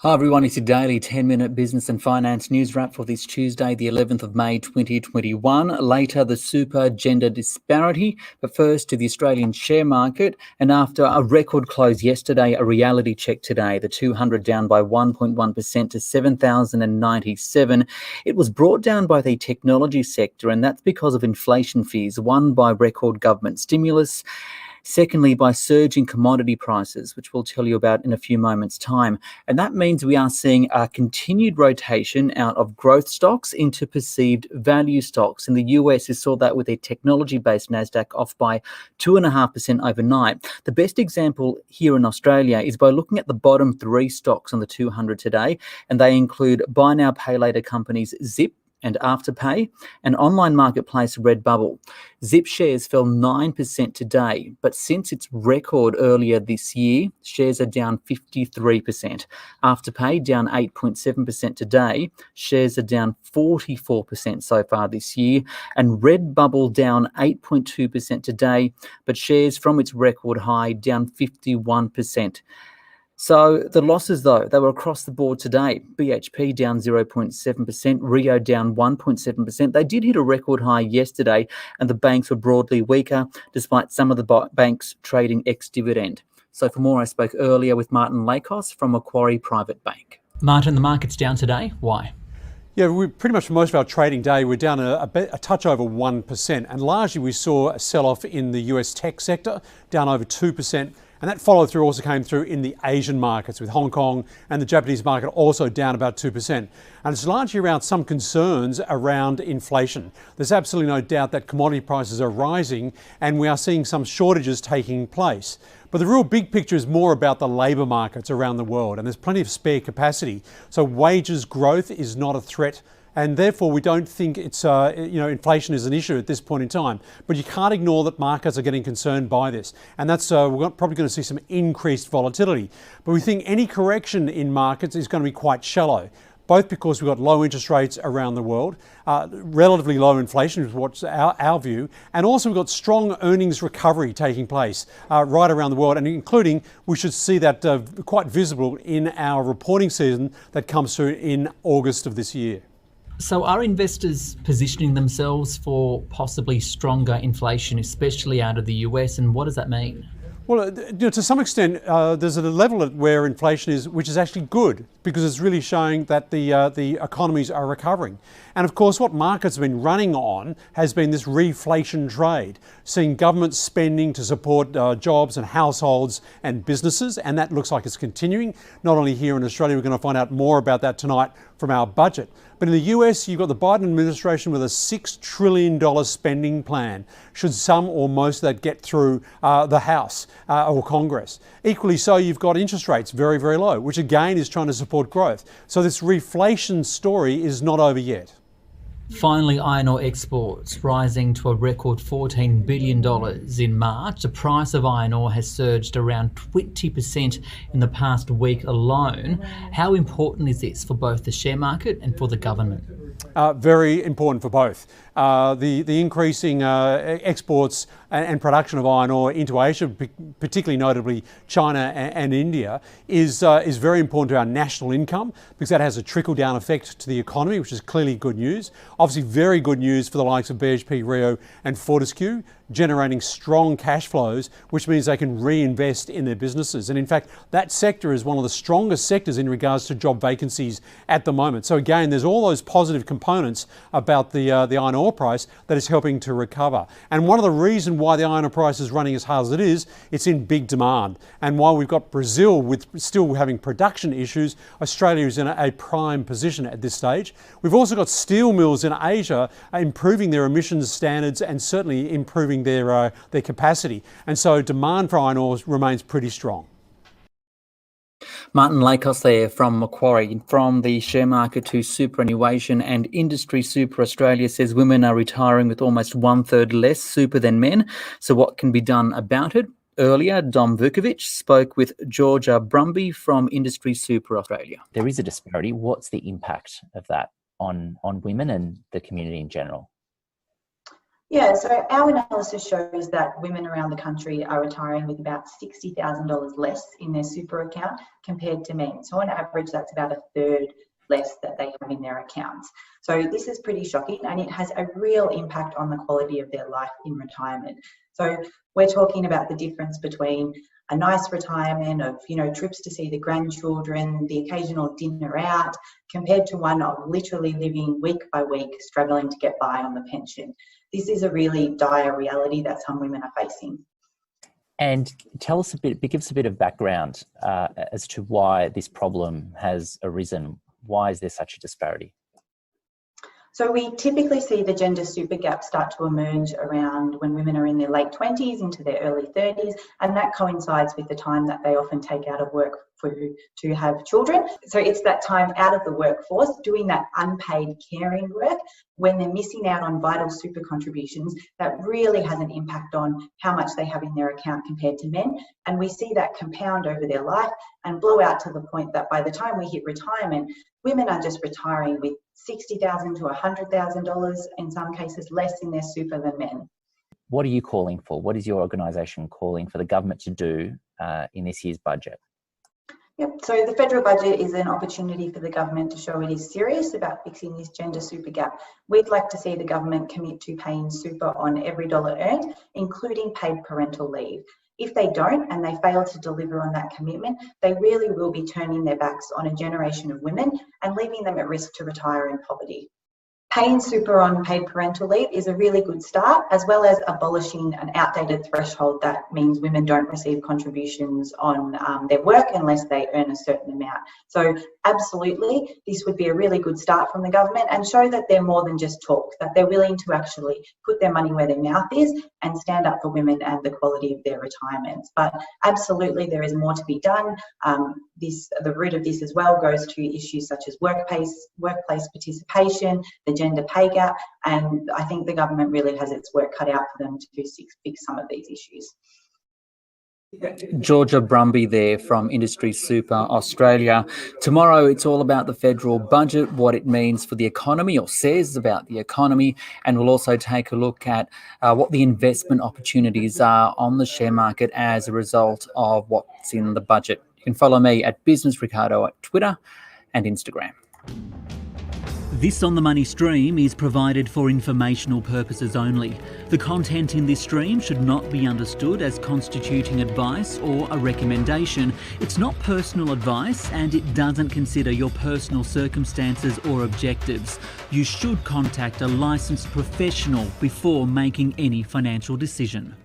Hi everyone, it's your daily 10-minute business and finance news wrap for this Tuesday, the 11th of May 2021. Later, the super gender disparity, but first to the Australian share market. And after a record close yesterday, a reality check today, the 200 down by 1.1% to 7,097. It was brought down by the technology sector, and that's because of inflation fears, one by record government stimulus. Secondly, by surging commodity prices, which we'll tell you about in a few moments' time. And that means we are seeing a continued rotation out of growth stocks into perceived value stocks. In the US, you saw that with a technology-based NASDAQ off by 2.5% overnight. The best example here in Australia is by looking at the bottom three stocks on the 200 today, and they include buy now, pay later companies Zip and Afterpay, and online marketplace Redbubble. Zip shares fell 9% today, but since its record earlier this year, shares are down 53%. Afterpay down 8.7% today, shares are down 44% so far this year, and Redbubble down 8.2% today, but shares from its record high down 51%. So the losses, though, they were across the board today. BHP down 0.7%, Rio down 1.7%. They did hit a record high yesterday, and the banks were broadly weaker, despite some of the banks trading ex-dividend. So for more, I spoke earlier with Martin Lakos from Macquarie Private Bank. Martin, the market's down today. Why? Yeah, we pretty much for most of our trading day, we're down a touch over 1%. And largely we saw a sell-off in the US tech sector, down over 2%. And that follow-through also came through in the Asian markets, with Hong Kong and the Japanese market also down about 2%. And it's largely around some concerns around inflation. There's absolutely no doubt that commodity prices are rising and we are seeing some shortages taking place. But the real big picture is more about the labour markets around the world, and there's plenty of spare capacity. So wages growth is not a threat, and therefore we don't think it's inflation is an issue at this point in time. But you can't ignore that markets are getting concerned by this, and that's we're probably going to see some increased volatility. But we think any correction in markets is going to be quite shallow, both because we've got low interest rates around the world, relatively low inflation is what's our view, and also we've got strong earnings recovery taking place right around the world, and including we should see that quite visible in our reporting season that comes through in August of this year. So are investors positioning themselves for possibly stronger inflation, especially out of the US, and what does that mean? Well, to some extent, there's a level at where inflation is, which is actually good, because it's really showing that the economies are recovering. And of course, what markets have been running on has been this reflation trade, seeing government spending to support jobs and households and businesses, and that looks like it's continuing. Not only here in Australia, we're going to find out more about that tonight from our budget. But in the US, you've got the Biden administration with a $6 trillion spending plan, should some or most of that get through the House or Congress. Equally so, you've got interest rates very, very low, which again is trying to support growth. So this reflation story is not over yet. Finally, iron ore exports rising to a record $14 billion in March. The price of iron ore has surged around 20% in the past week alone. How important is this for both the share market and for the government? Very important for both. The increasing exports and production of iron ore into Asia, particularly notably China and India, is very important to our national income, because that has a trickle-down effect to the economy, which is clearly good news. Obviously very good news for the likes of BHP, Rio and Fortescue, generating strong cash flows, which means they can reinvest in their businesses. And in fact, that sector is one of the strongest sectors in regards to job vacancies at the moment. So again, there's all those positive components about the iron ore price that is helping to recover. And one of the reasons why the iron ore price is running as hard as it is, it's in big demand. And while we've got Brazil with still having production issues, Australia is in a prime position at this stage. We've also got steel mills in Asia improving their emissions standards and certainly improving their capacity. And so demand for iron ore remains pretty strong. Martin Lakos there from Macquarie. From the share market to superannuation, and Industry Super Australia says women are retiring with almost 1/3 less super than men. So what can be done about it? Earlier, Dom Vukovic spoke with Georgia Brumby from Industry Super Australia. There is a disparity. What's the impact of that on women and the community in general? Yeah, so our analysis shows that women around the country are retiring with about $60,000 less in their super account compared to men. So on average, that's about a third less that they have in their accounts. So this is pretty shocking, and it has a real impact on the quality of their life in retirement. So we're talking about the difference between a nice retirement of, trips to see the grandchildren, the occasional dinner out, compared to one of literally living week by week, struggling to get by on the pension. This is a really dire reality that some women are facing. And tell us give us a bit of background as to why this problem has arisen. Why is there such a disparity? So we typically see the gender super gap start to emerge around when women are in their late 20s into their early 30s, and that coincides with the time that they often take out of work to have children. So it's that time out of the workforce doing that unpaid caring work when they're missing out on vital super contributions that really has an impact on how much they have in their account compared to men. And we see that compound over their life and blow out to the point that by the time we hit retirement, women are just retiring with $60,000 to $100,000, in some cases less in their super than men. What are you calling for? What is your organisation calling for the government to do in this year's budget? Yep, so the federal budget is an opportunity for the government to show it is serious about fixing this gender super gap. We'd like to see the government commit to paying super on every dollar earned, including paid parental leave. If they don't and they fail to deliver on that commitment, they really will be turning their backs on a generation of women and leaving them at risk to retire in poverty. Paying super on paid parental leave is a really good start, as well as abolishing an outdated threshold that means women don't receive contributions on their work unless they earn a certain amount. So absolutely, this would be a really good start from the government and show that they're more than just talk, that they're willing to actually put their money where their mouth is and stand up for women and the quality of their retirements. But absolutely, there is more to be done. The root of this as well goes to issues such as workplace participation, the gender pay gap, and I think the government really has its work cut out for them to fix some of these issues. Georgia Brumby there from Industry Super Australia. Tomorrow it's all about the federal budget, what it means for the economy or says about the economy, and we'll also take a look at what the investment opportunities are on the share market as a result of what's in the budget. You can follow me at Business Ricardo at Twitter and Instagram. This On The Money stream is provided for informational purposes only. The content in this stream should not be understood as constituting advice or a recommendation. It's not personal advice and it doesn't consider your personal circumstances or objectives. You should contact a licensed professional before making any financial decision.